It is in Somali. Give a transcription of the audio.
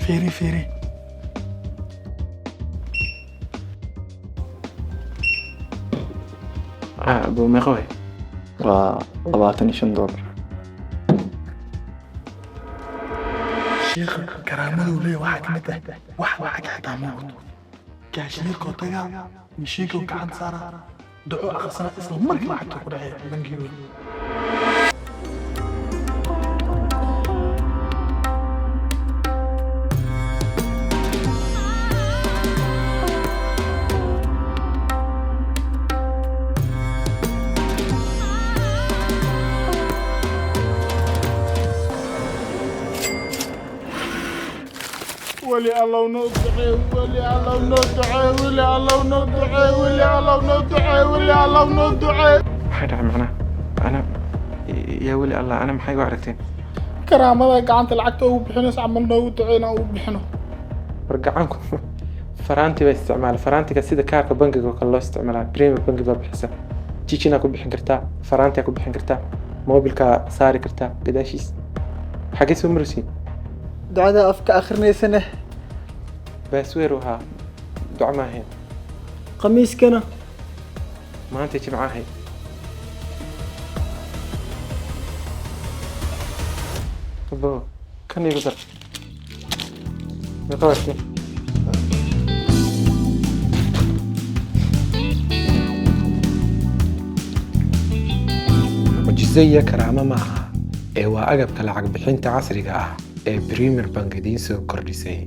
فيري أبو مخوي $25. شيخ كرامة ولي واحد متى واحد حتى موت كاشير كوتاga mishiinka uu gacan saara duco aqsana isla markii lacagta ku dhacay bangiga ولي الله ندعي ولي الله ندعي ولي الله ندعي ولي الله ندعي ولي الله ندعي maxay dhacay macnaha ana yaa weli allah ana maxay u aragteen karaamada gacanta lacagta ugu bixinaysa camal noogu duceyna ugu bixino war gacanku faraanti bay isticmaal faraantiga sida kaarka bangiga oo kale loo isticmaalaa premier bangi baa bixisa jijina ku bixin kartaa faraanti ku bixin kartaa mobilka saari kartaa gadaashiis xagee soo marsiin ducada afka akhrinaysanah baasweer wahaa duco ma ahayn qamiiskana maanta jimco ahayd abo kan igu dar meeqa mucjiso iyo karaamo maaha ee waa agabka lacag bixinta casriga ah ee Premier Bank idiin soo kordhisay